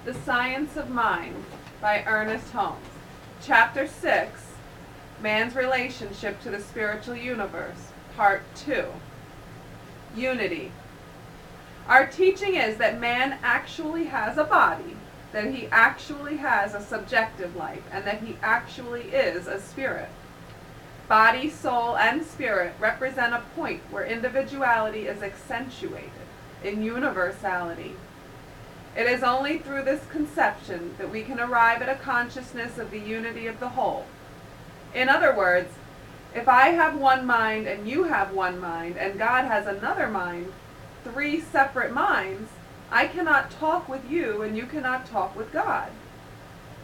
The Science of Mind by Ernest Holmes. Chapter 6, Man's Relationship to the Spiritual Universe, Part 2. Unity. Our teaching is that man actually has a body, that he actually has a subjective life, and that he actually is a spirit. Body, soul, and spirit represent a point where individuality is accentuated in universality. It is only through this conception that we can arrive at a consciousness of the unity of the whole. In other words, if I have one mind and you have one mind and God has another mind, three separate minds, I cannot talk with you and you cannot talk with God.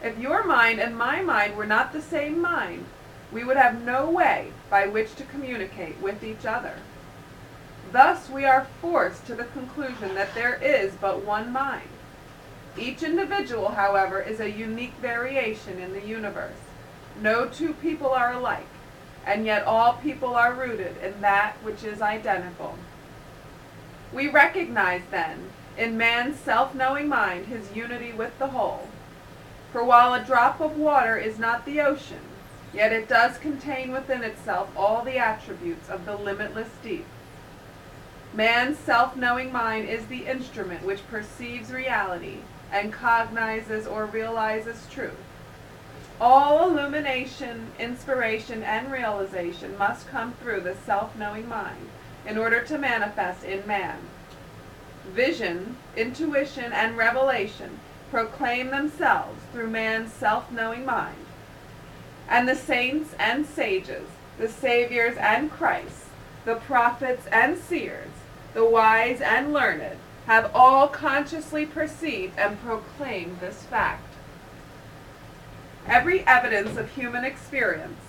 If your mind and my mind were not the same mind, we would have no way by which to communicate with each other. Thus we are forced to the conclusion that there is but one mind. Each individual, however, is a unique variation in the universe. No two people are alike, and yet all people are rooted in that which is identical. We recognize, then, in man's self-knowing mind his unity with the whole. For while a drop of water is not the ocean, yet it does contain within itself all the attributes of the limitless deep. Man's self-knowing mind is the instrument which perceives reality and cognizes or realizes truth. All illumination, inspiration, and realization must come through the self-knowing mind in order to manifest in man. Vision, intuition, and revelation proclaim themselves through man's self-knowing mind. And the saints and sages, the saviors and Christs, the prophets and seers, the wise and learned, have all consciously perceived and proclaimed this fact. Every evidence of human experience,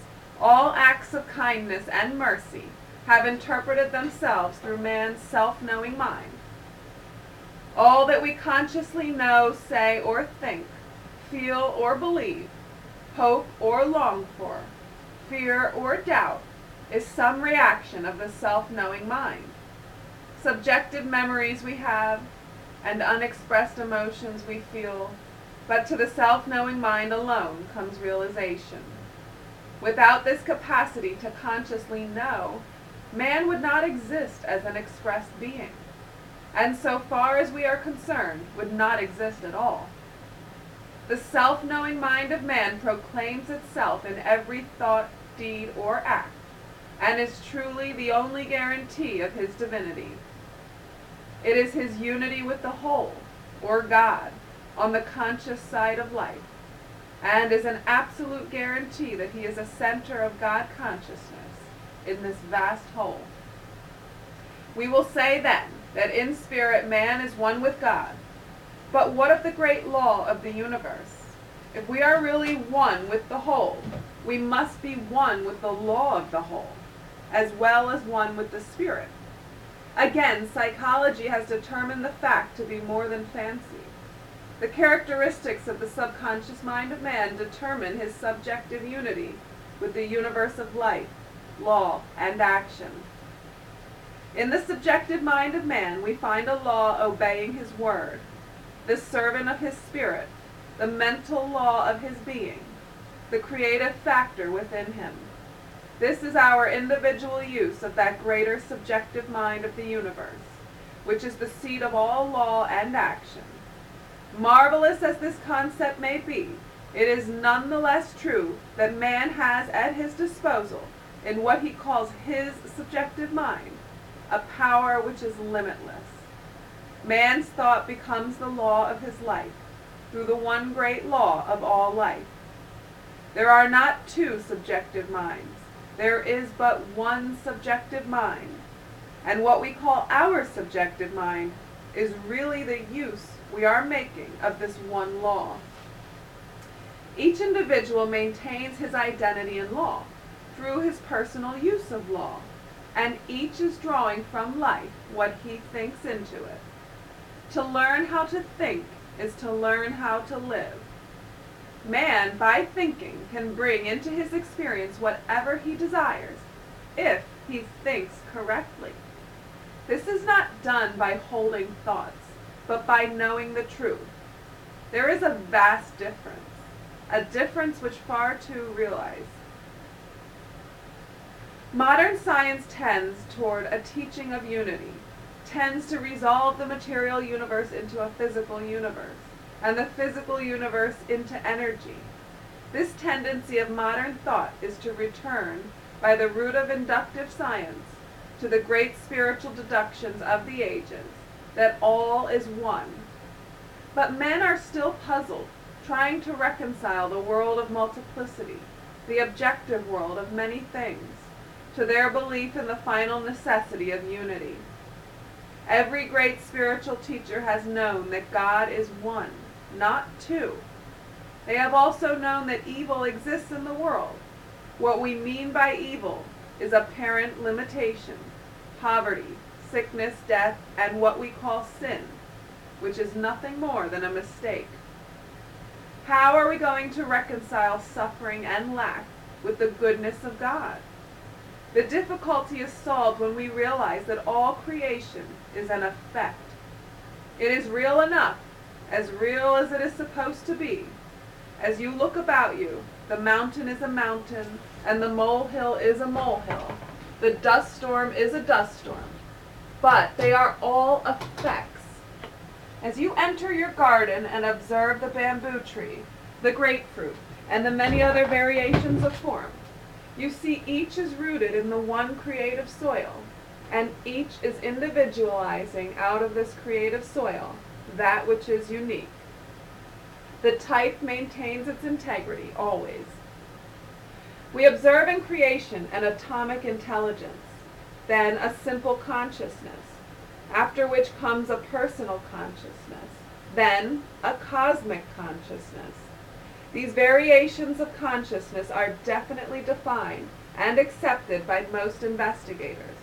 all acts of kindness and mercy, have interpreted themselves through man's self-knowing mind. All that we consciously know, say, or think, feel or believe, hope or long for, fear or doubt, is some reaction of the self-knowing mind. Subjective memories we have, and unexpressed emotions we feel, but to the self-knowing mind alone comes realization. Without this capacity to consciously know, man would not exist as an expressed being, and so far as we are concerned, would not exist at all. The self-knowing mind of man proclaims itself in every thought, deed, or act, and is truly the only guarantee of his divinity. It is his unity with the whole, or God, on the conscious side of life, and is an absolute guarantee that he is a center of God consciousness in this vast whole. We will say then that in spirit man is one with God. But what of the great law of the universe? If we are really one with the whole, we must be one with the law of the whole, as well as one with the spirit. Again, psychology has determined the fact to be more than fancy. The characteristics of the subconscious mind of man determine his subjective unity with the universe of life, law, and action. In the subjective mind of man, we find a law obeying his word, the servant of his spirit, the mental law of his being, the creative factor within him. This is our individual use of that greater subjective mind of the universe, which is the seat of all law and action. Marvelous as this concept may be, it is none the less true that man has at his disposal, in what he calls his subjective mind, a power which is limitless. Man's thought becomes the law of his life, through the one great law of all life. There are not two subjective minds. There is but one subjective mind, and what we call our subjective mind is really the use we are making of this one law. Each individual maintains his identity in law through his personal use of law, and each is drawing from life what he thinks into it. To learn how to think is to learn how to live. Man, by thinking, can bring into his experience whatever he desires, if he thinks correctly. This is not done by holding thoughts, but by knowing the truth. There is a vast difference, a difference which far too realize. Modern science tends toward a teaching of unity, tends to resolve the material universe into a physical universe, and the physical universe into energy. This tendency of modern thought is to return, by the route of inductive science, to the great spiritual deductions of the ages, that all is one. But men are still puzzled, trying to reconcile the world of multiplicity, the objective world of many things, to their belief in the final necessity of unity. Every great spiritual teacher has known that God is one, not two. They have also known that evil exists in the world. What we mean by evil is apparent limitation, poverty, sickness, death, and what we call sin, which is nothing more than a mistake. How are we going to reconcile suffering and lack with the goodness of God? The difficulty is solved when we realize that all creation is an effect. It is real enough, as real as it is supposed to be. As you look about you, the mountain is a mountain, and the molehill is a molehill. The dust storm is a dust storm. But they are all effects. As you enter your garden and observe the bamboo tree, the grapefruit, and the many other variations of form, you see each is rooted in the one creative soil, and each is individualizing out of this creative soil that which is unique. The type maintains its integrity always. We observe in creation an atomic intelligence, then a simple consciousness, after which comes a personal consciousness, then a cosmic consciousness. These variations of consciousness are definitely defined and accepted by most investigators.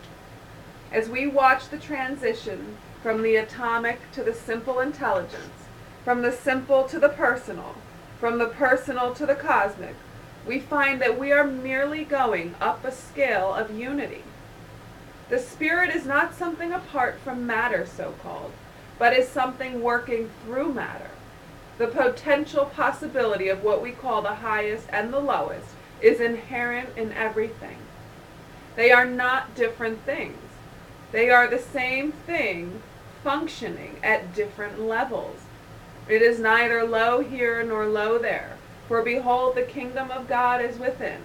As we watch the transition from the atomic to the simple intelligence, from the simple to the personal, from the personal to the cosmic, we find that we are merely going up a scale of unity. The spirit is not something apart from matter, so-called, but is something working through matter. The potential possibility of what we call the highest and the lowest is inherent in everything. They are not different things. They are the same thing functioning at different levels. It is neither low here nor low there, for behold, the kingdom of God is within.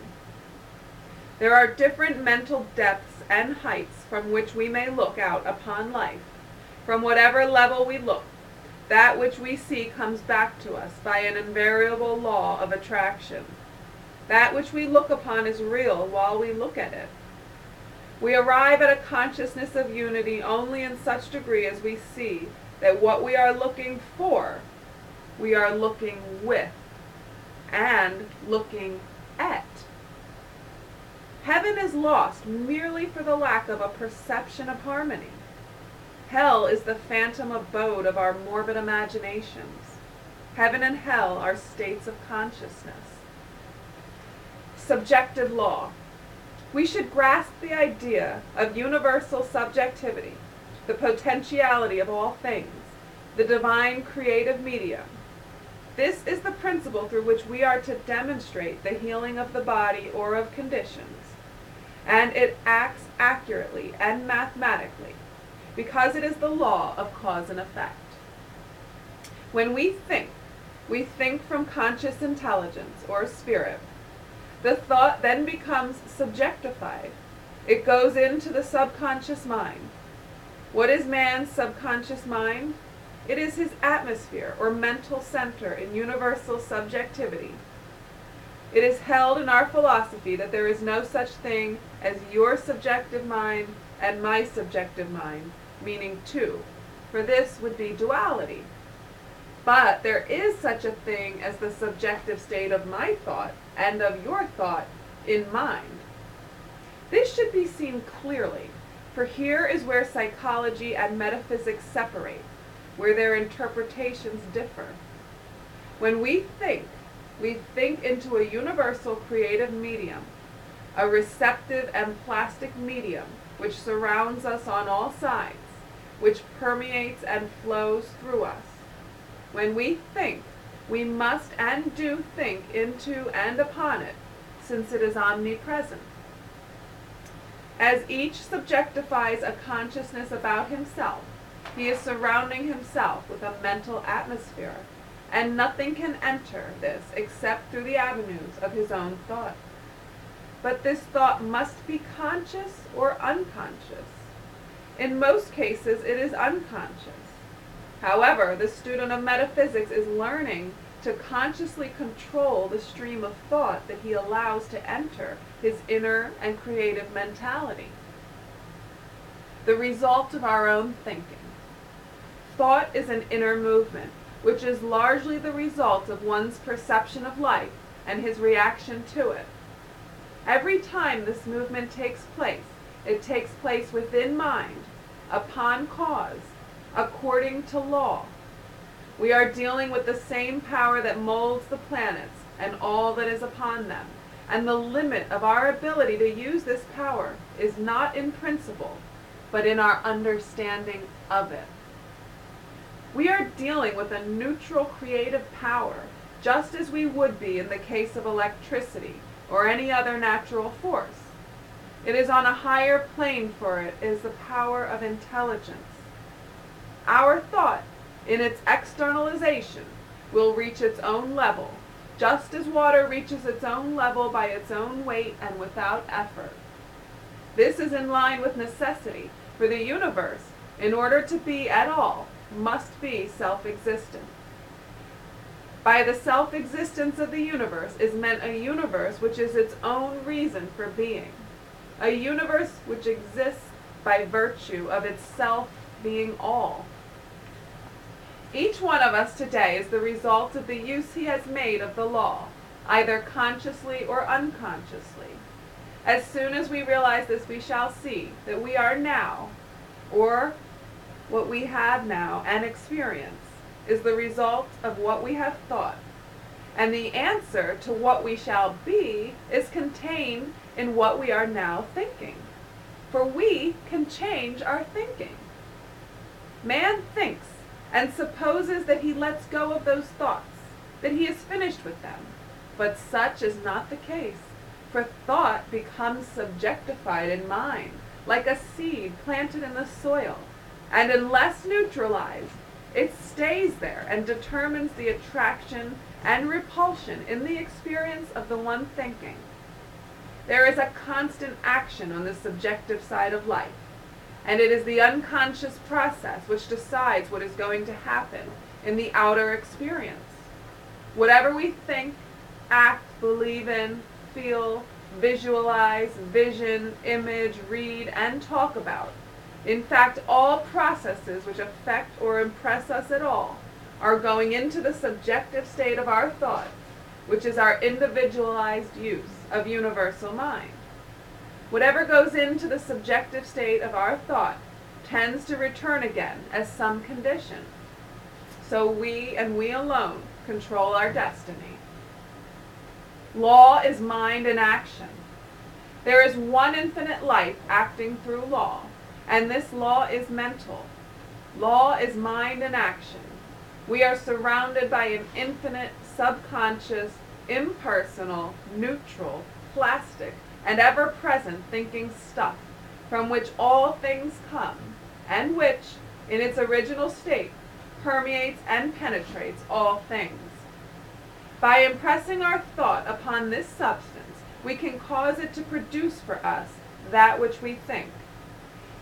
There are different mental depths and heights from which we may look out upon life. From whatever level we look, that which we see comes back to us by an invariable law of attraction. That which we look upon is real while we look at it. We arrive at a consciousness of unity only in such degree as we see that what we are looking for, we are looking with and looking at. Heaven is lost merely for the lack of a perception of harmony. Hell is the phantom abode of our morbid imaginations. Heaven and hell are states of consciousness. Subjective law. We should grasp the idea of universal subjectivity, the potentiality of all things, the divine creative medium. This is the principle through which we are to demonstrate the healing of the body or of conditions, and it acts accurately and mathematically, because it is the law of cause and effect. When we think from conscious intelligence or spirit. The thought then becomes subjectified. It goes into the subconscious mind. What is man's subconscious mind? It is his atmosphere or mental center in universal subjectivity. It is held in our philosophy that there is no such thing as your subjective mind and my subjective mind, meaning two, for this would be duality. But there is such a thing as the subjective state of my thought and of your thought in mind. This should be seen clearly, for here is where psychology and metaphysics separate, where their interpretations differ. When we think into a universal creative medium, a receptive and plastic medium which surrounds us on all sides, which permeates and flows through us. When we think, we must and do think into and upon it, since it is omnipresent. As each subjectifies a consciousness about himself, he is surrounding himself with a mental atmosphere, and nothing can enter this except through the avenues of his own thought. But this thought must be conscious or unconscious. In most cases, it is unconscious. However, the student of metaphysics is learning to consciously control the stream of thought that he allows to enter his inner and creative mentality. The result of our own thinking. Thought is an inner movement, which is largely the result of one's perception of life and his reaction to it. Every time this movement takes place, it takes place within mind, upon cause, according to law. We are dealing with the same power that molds the planets and all that is upon them, and the limit of our ability to use this power is not in principle, but in our understanding of it. We are dealing with a neutral creative power, just as we would be in the case of electricity or any other natural force. It is on a higher plane for it is the power of intelligence. Our thought, in its externalization, will reach its own level, just as water reaches its own level by its own weight and without effort. This is in line with necessity, for the universe, in order to be at all, must be self-existent. By the self-existence of the universe is meant a universe which is its own reason for being, a universe which exists by virtue of itself being all. Each one of us today is the result of the use he has made of the law, either consciously or unconsciously. As soon as we realize this, we shall see that we are now, or what we have now and experience, is the result of what we have thought. And the answer to what we shall be is contained in what we are now thinking. For we can change our thinking. Man thinks and supposes that he lets go of those thoughts, that he is finished with them. But such is not the case, for thought becomes subjectified in mind, like a seed planted in the soil, and unless neutralized, it stays there and determines the attraction and repulsion in the experience of the one thinking. There is a constant action on the subjective side of life, and it is the unconscious process which decides what is going to happen in the outer experience. Whatever we think, act, believe in, feel, visualize, vision, image, read, and talk about, in fact, all processes which affect or impress us at all, are going into the subjective state of our thought, which is our individualized use of universal mind. Whatever goes into the subjective state of our thought tends to return again as some condition. So we and we alone control our destiny. Law is mind in action. There is one infinite life acting through law, and this law is mental. Law is mind in action. We are surrounded by an infinite, subconscious, impersonal, neutral, plastic, and ever-present thinking stuff, from which all things come, and which, in its original state, permeates and penetrates all things. By impressing our thought upon this substance, we can cause it to produce for us that which we think.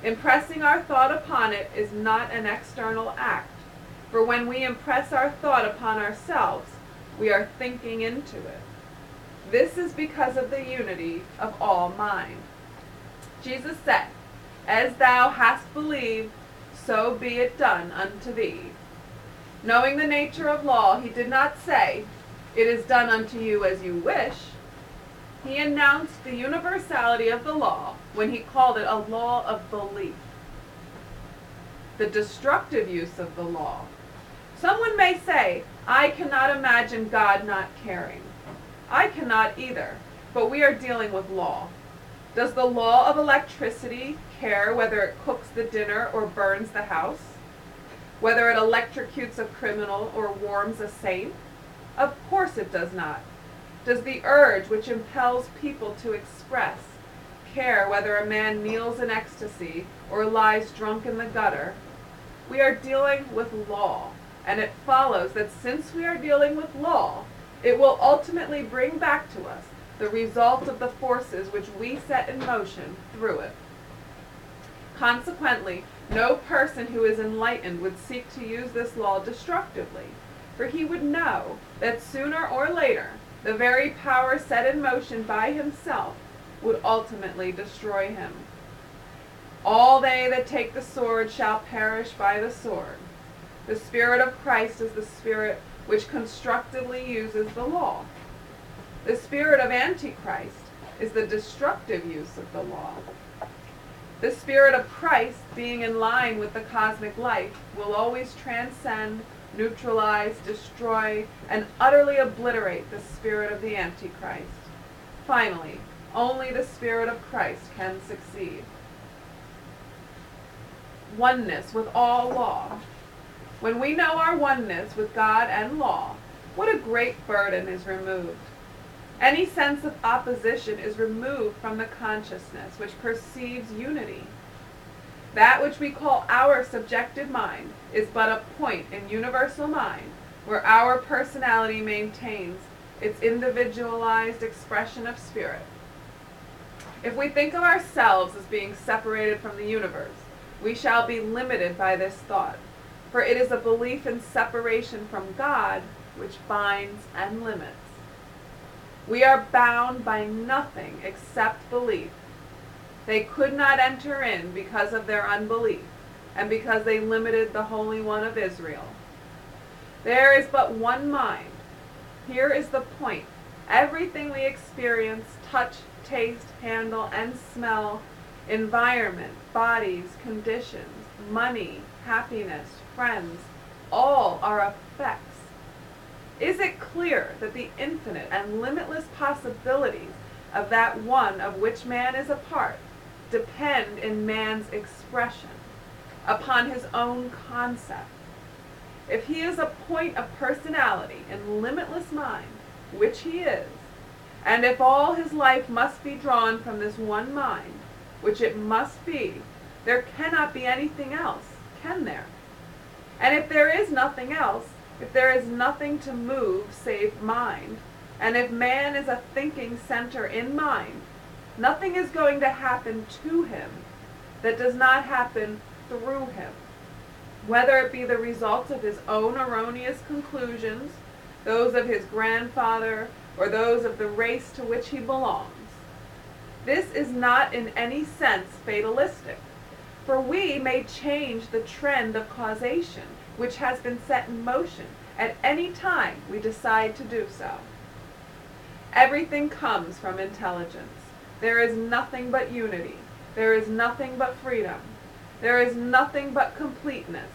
Impressing our thought upon it is not an external act, for when we impress our thought upon ourselves, we are thinking into it. This is because of the unity of all mind. Jesus said, "As thou hast believed, so be it done unto thee." Knowing the nature of law, he did not say, "It is done unto you as you wish." He announced the universality of the law when he called it a law of belief. The destructive use of the law. Someone may say, "I cannot imagine God not caring." I cannot either, but we are dealing with law. Does the law of electricity care whether it cooks the dinner or burns the house? Whether it electrocutes a criminal or warms a saint? Of course it does not. Does the urge which impels people to express care whether a man kneels in ecstasy or lies drunk in the gutter? We are dealing with law, and it follows that since we are dealing with law, it will ultimately bring back to us the result of the forces which we set in motion through it. Consequently, no person who is enlightened would seek to use this law destructively, for he would know that sooner or later the very power set in motion by himself would ultimately destroy him. All they that take the sword shall perish by the sword. The Spirit of Christ is the Spirit which constructively uses the law. The spirit of Antichrist is the destructive use of the law. The Spirit of Christ, being in line with the cosmic life, will always transcend, neutralize, destroy, and utterly obliterate the spirit of the Antichrist. Finally, only the Spirit of Christ can succeed. Oneness with all law. When we know our oneness with God and law, what a great burden is removed. Any sense of opposition is removed from the consciousness which perceives unity. That which we call our subjective mind is but a point in universal mind where our personality maintains its individualized expression of spirit. If we think of ourselves as being separated from the universe, we shall be limited by this thought, for it is a belief in separation from God which binds and limits. We are bound by nothing except belief. They could not enter in because of their unbelief, and because they limited the Holy One of Israel. There is but one mind. Here is the point. Everything we experience, touch, taste, handle, and smell, environment, bodies, conditions, money, happiness, friends, all are effects. Is it clear that the infinite and limitless possibilities of that one of which man is a part depend in man's expression upon his own concept? If he is a point of personality in limitless mind, which he is, and if all his life must be drawn from this one mind, which it must be, there cannot be anything else, can there? And if there is nothing else, if there is nothing to move save mind, and if man is a thinking center in mind, nothing is going to happen to him that does not happen through him, whether it be the result of his own erroneous conclusions, those of his grandfather, or those of the race to which he belongs. This is not in any sense fatalistic, for we may change the trend of causation, which has been set in motion at any time we decide to do so. Everything comes from intelligence. There is nothing but unity. There is nothing but freedom. There is nothing but completeness.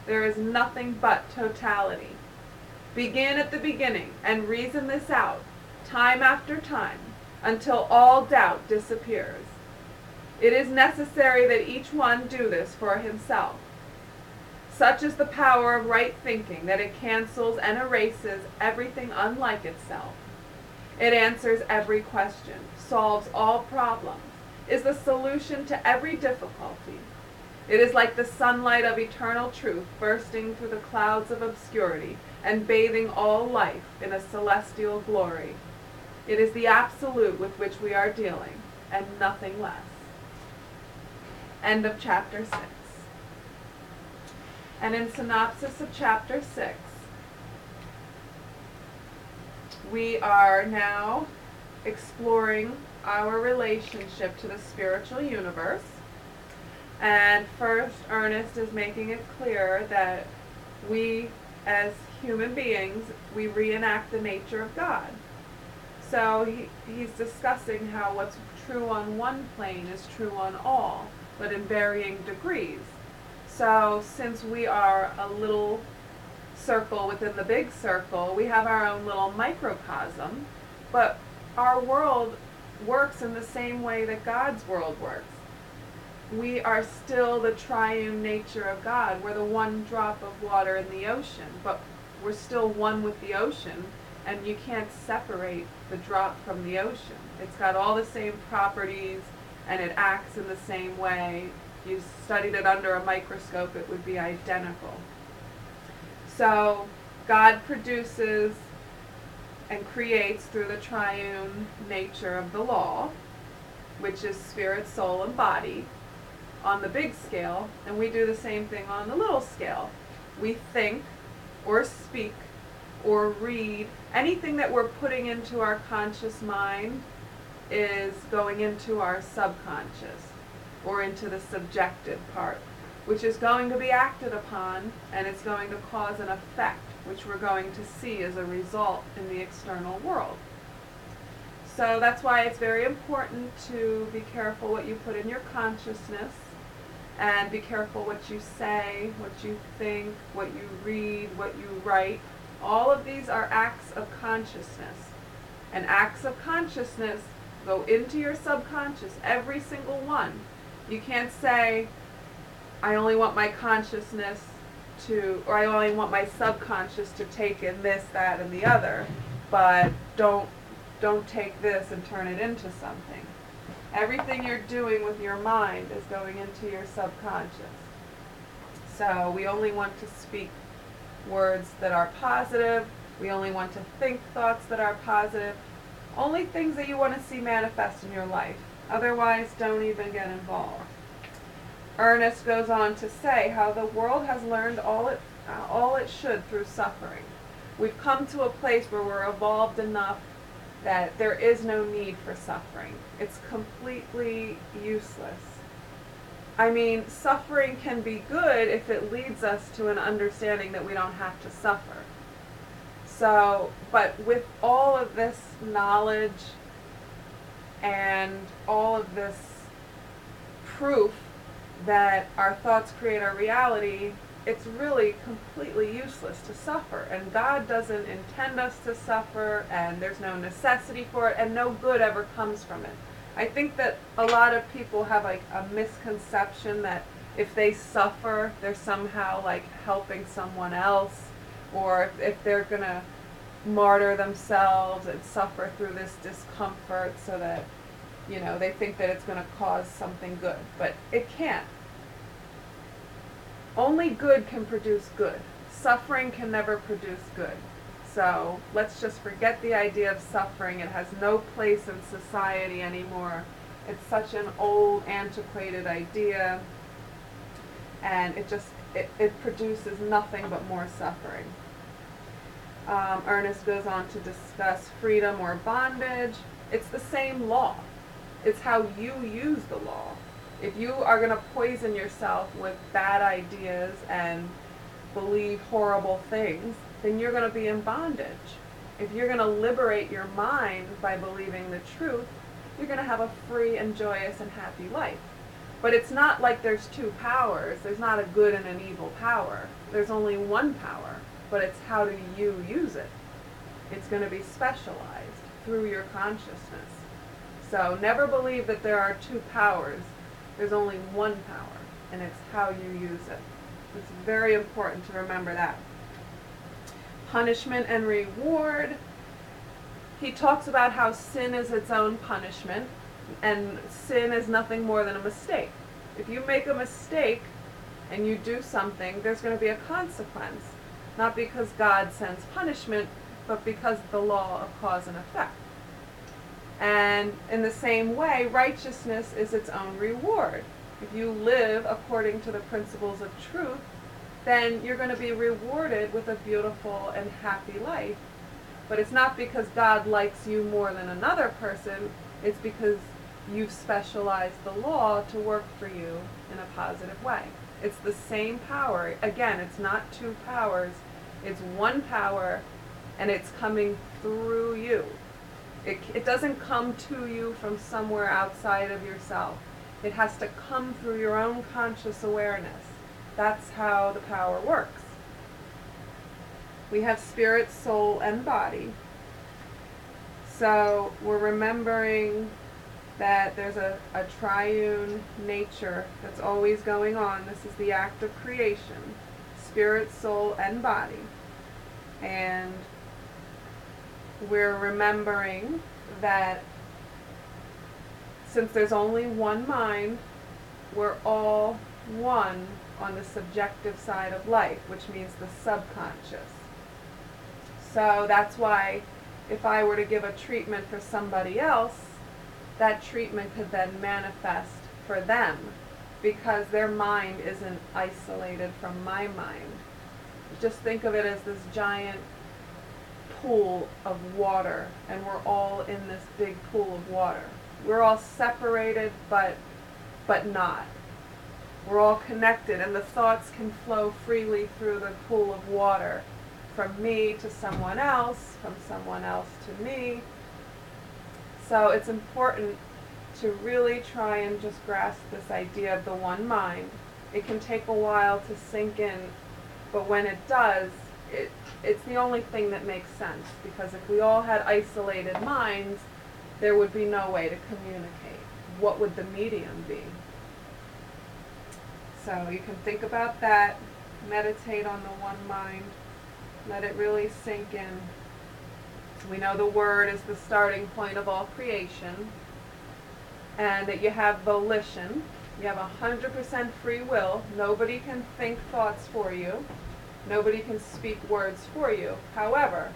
There is nothing but totality. Begin at the beginning and reason this out, time after time, until all doubt disappears. It is necessary that each one do this for himself. Such is the power of right thinking that it cancels and erases everything unlike itself. It answers every question, solves all problems, is the solution to every difficulty. It is like the sunlight of eternal truth bursting through the clouds of obscurity and bathing all life in a celestial glory. It is the absolute with which we are dealing, and nothing less. End of chapter 6. And in synopsis of chapter 6, we are now exploring our relationship to the spiritual universe. And first, Ernest is making it clear that we, as human beings, we reenact the nature of God. So he's discussing how what's true on one plane is true on all, but in varying degrees. So since we are a little circle within the big circle, we have our own little microcosm, but our world works in the same way that God's world works. we are still the triune nature of God. We're the one drop of water in the ocean, but we're still one with the ocean, and you can't separate the drop from the ocean. It's got all the same properties, and it acts in the same way. If you studied it under a microscope, it would be identical. So God produces and creates through the triune nature of the law, which is spirit, soul, and body on the big scale, and we do the same thing on the little scale. We think or speak or read. Anything that we're putting into our conscious mind is going into our subconscious or into the subjective part, which is going to be acted upon, and it's going to cause an effect, which we're going to see as a result in the external world. So that's why it's very important to be careful what you put in your consciousness, and be careful what you say, what you think, what you read, what you write. All of these are acts of consciousness. And acts of consciousness go into your subconscious, every single one. You can't say, I only want my consciousness to, or I only want my subconscious to take in this, that, and the other, but don't take this and turn it into something. Everything you're doing with your mind is going into your subconscious. So we only want to speak words that are positive. We only want to think thoughts that are positive. Only things that you want to see manifest in your life. Otherwise, don't even get involved. Ernest goes on to say how the world has learned all it should through suffering. We've come to a place where we're evolved enough that there is no need for suffering. It's completely useless. I mean, suffering can be good if it leads us to an understanding that we don't have to suffer. So, but with all of this knowledge and all of this proof that our thoughts create our reality, it's really completely useless to suffer. And God doesn't intend us to suffer, and there's no necessity for it, and no good ever comes from it. I think that a lot of people have like a misconception that if they suffer, they're somehow like helping someone else, or if they're gonna martyr themselves and suffer through this discomfort so that, you know, they think that it's gonna cause something good. But it can't. Only good can produce good. Suffering can never produce good. So let's just forget the idea of suffering. It has no place in society anymore. It's such an old, antiquated idea, and it produces nothing but more suffering. Ernest goes on to discuss freedom or bondage. It's the same law. It's how you use the law. If you are going to poison yourself with bad ideas and believe horrible things, then you're going to be in bondage. If you're going to liberate your mind by believing the truth, you're going to have a free and joyous and happy life. But it's not like there's two powers. There's not a good and an evil power. There's only one power, but it's how do you use it. It's going to be specialized through your consciousness. So never believe that there are two powers. There's only one power, and it's how you use it. It's very important to remember that. Punishment and reward. He talks about how sin is its own punishment, and sin is nothing more than a mistake. If you make a mistake and you do something, there's going to be a consequence. Not because God sends punishment, but because of the law of cause and effect. And in the same way, righteousness is its own reward. If you live according to the principles of truth, then you're going to be rewarded with a beautiful and happy life. But it's not because God likes you more than another person. It's because you've specialized the law to work for you in a positive way. It's the same power. Again, it's not two powers. It's one power, and it's coming through you. It doesn't come to you from somewhere outside of yourself. It has to come through your own conscious awareness. That's how the power works. We have spirit, soul, and body. So we're remembering that there's a triune nature that's always going on. This is the act of creation, spirit, soul, and body. And we're remembering that since there's only one mind, we're all one on the subjective side of life, which means the subconscious. So that's why if I were to give a treatment for somebody else, that treatment could then manifest for them because their mind isn't isolated from my mind. Just think of it as this giant pool of water, and we're all in this big pool of water. We're all separated, but not. We're all connected, and the thoughts can flow freely through the pool of water, from me to someone else, from someone else to me. So it's important to really try and just grasp this idea of the one mind. It can take a while to sink in, but when it does, it's the only thing that makes sense, because if we all had isolated minds, there would be no way to communicate. What would the medium be? So you can think about that, meditate on the one mind, let it really sink in. We know the word is the starting point of all creation, and that you have volition. You have 100% free will. Nobody can think thoughts for you. Nobody can speak words for you. However,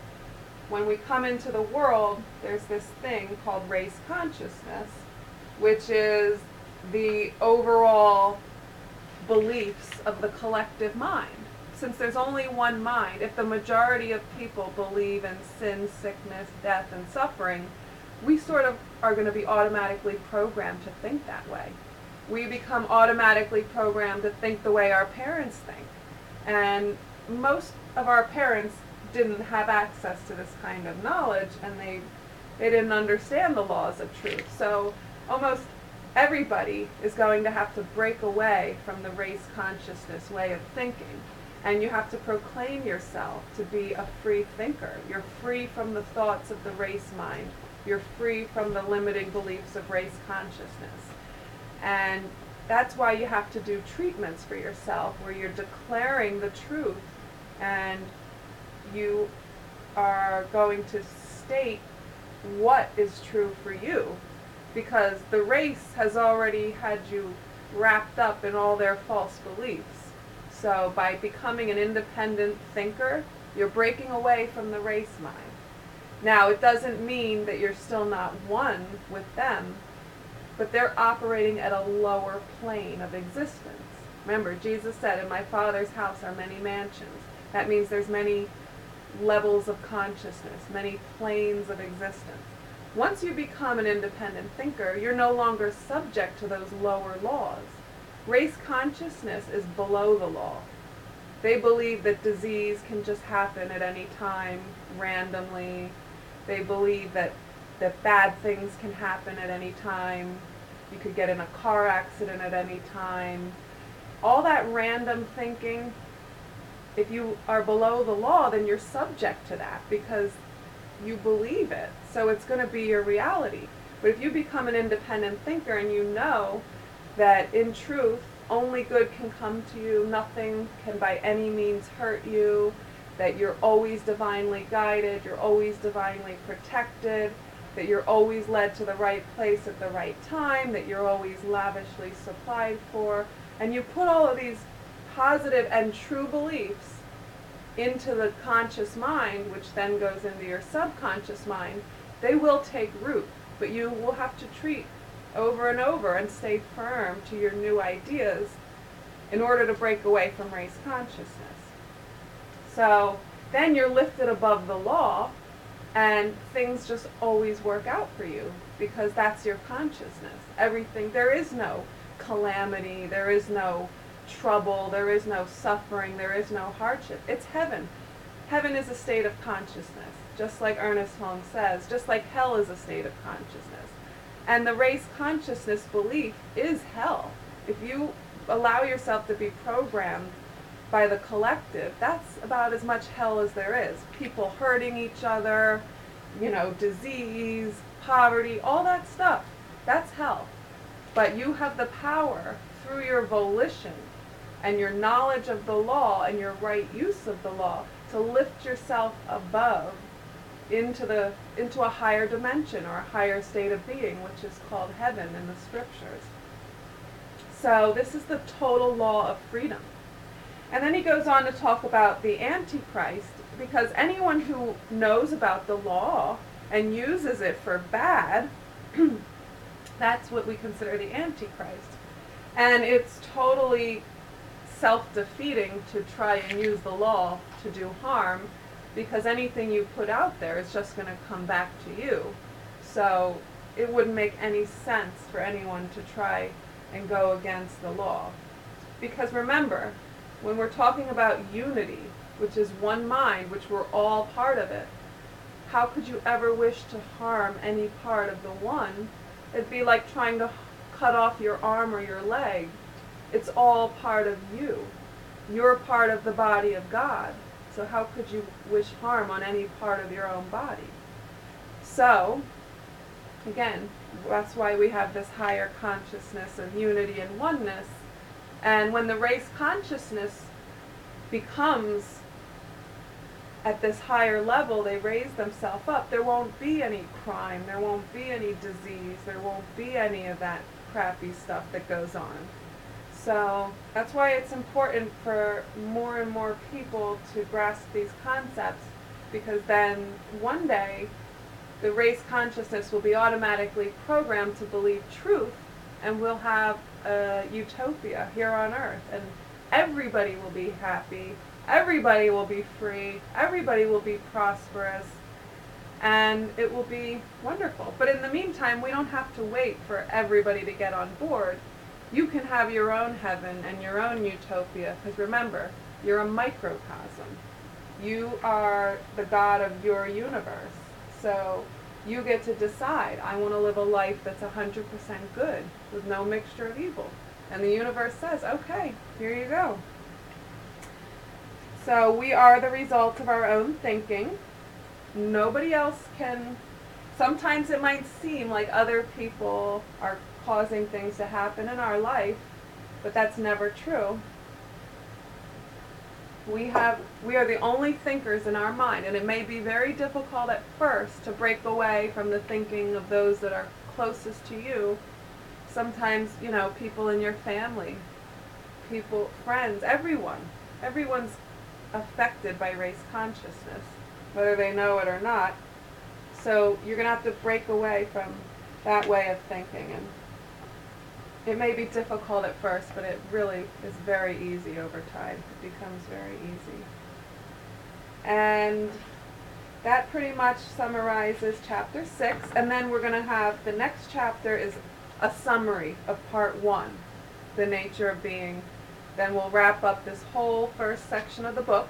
when we come into the world, there's this thing called race consciousness, which is the overall beliefs of the collective mind. Since there's only one mind, if the majority of people believe in sin, sickness, death, and suffering, we sort of are going to be automatically programmed to think that way. We become automatically programmed to think the way our parents think. And most of our parents didn't have access to this kind of knowledge, and they didn't understand the laws of truth. So almost everybody is going to have to break away from the race consciousness way of thinking. And you have to proclaim yourself to be a free thinker. You're free from the thoughts of the race mind. You're free from the limiting beliefs of race consciousness. And that's why you have to do treatments for yourself where you're declaring the truth, and you are going to state what is true for you, because the race has already had you wrapped up in all their false beliefs. So by becoming an independent thinker, you're breaking away from the race mind. Now, it doesn't mean that you're still not one with them, but they're operating at a lower plane of existence. Remember, Jesus said, "In my Father's house are many mansions." That means there's many levels of consciousness, many planes of existence. Once you become an independent thinker, you're no longer subject to those lower laws. Race consciousness is below the law. They believe that disease can just happen at any time, randomly. They believe that bad things can happen at any time. You could get in a car accident at any time. All that random thinking, if you are below the law, then you're subject to that because you believe it. So it's going to be your reality. But if you become an independent thinker and you know that in truth, only good can come to you, nothing can by any means hurt you, that you're always divinely guided, you're always divinely protected, that you're always led to the right place at the right time, that you're always lavishly supplied for, and you put all of these positive and true beliefs into the conscious mind, which then goes into your subconscious mind, they will take root, but you will have to treat over and over and stay firm to your new ideas in order to break away from race consciousness. So then you're lifted above the law, and things just always work out for you because that's your consciousness. Everything, there is no calamity, there is no trouble, there is no suffering, there is no hardship. It's heaven. Heaven is a state of consciousness, just like Ernest Holmes says, just like hell is a state of consciousness. And the race consciousness belief is hell. If you allow yourself to be programmed by the collective, that's about as much hell as there is. People hurting each other, disease, poverty, all that stuff. That's hell. But you have the power through your volition and your knowledge of the law and your right use of the law to lift yourself above into a higher dimension or a higher state of being, which is called heaven in the scriptures. So this is the total law of freedom. And then he goes on to talk about the Antichrist, because anyone who knows about the law and uses it for bad, that's what we consider the Antichrist. And it's totally self-defeating to try and use the law to do harm, because anything you put out there is just going to come back to you. So it wouldn't make any sense for anyone to try and go against the law. Because remember, when we're talking about unity, which is one mind, which we're all part of it, how could you ever wish to harm any part of the one? It'd be like trying to cut off your arm or your leg. It's all part of you. You're part of the body of God. So how could you wish harm on any part of your own body? So, again, that's why we have this higher consciousness of unity and oneness. And when the race consciousness becomes at this higher level, they raise themselves up, there won't be any crime, there won't be any disease, there won't be any of that crappy stuff that goes on. So that's why it's important for more and more people to grasp these concepts, because then one day the race consciousness will be automatically programmed to believe truth, and we'll have a utopia here on earth, and everybody will be happy, everybody will be free, everybody will be prosperous, and it will be wonderful. But in the meantime, we don't have to wait for everybody to get on board. You can have your own heaven and your own utopia, because remember, you're a microcosm. You are the God of your universe. So you get to decide, I want to live a life that's 100% good, with no mixture of evil. And the universe says, okay, here you go. So we are the result of our own thinking. Nobody else can. Sometimes it might seem like other people are causing things to happen in our life, but that's never true. We are the only thinkers in our mind, and it may be very difficult at first to break away from the thinking of those that are closest to you. Sometimes, people in your family, friends, everyone's affected by race consciousness, whether they know it or not. So you're going to have to break away from that way of thinking. And it may be difficult at first, but it really is very easy over time. It becomes very easy. And that pretty much summarizes chapter 6. And then we're going to have, the next chapter is a summary of part 1, the nature of being. Then we'll wrap up this whole first section of the book.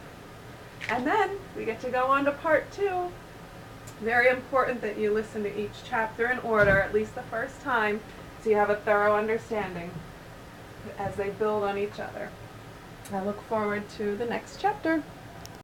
And then we get to go on to part 2. Very important that you listen to each chapter in order, at least the first time, so you have a thorough understanding as they build on each other. I look forward to the next chapter.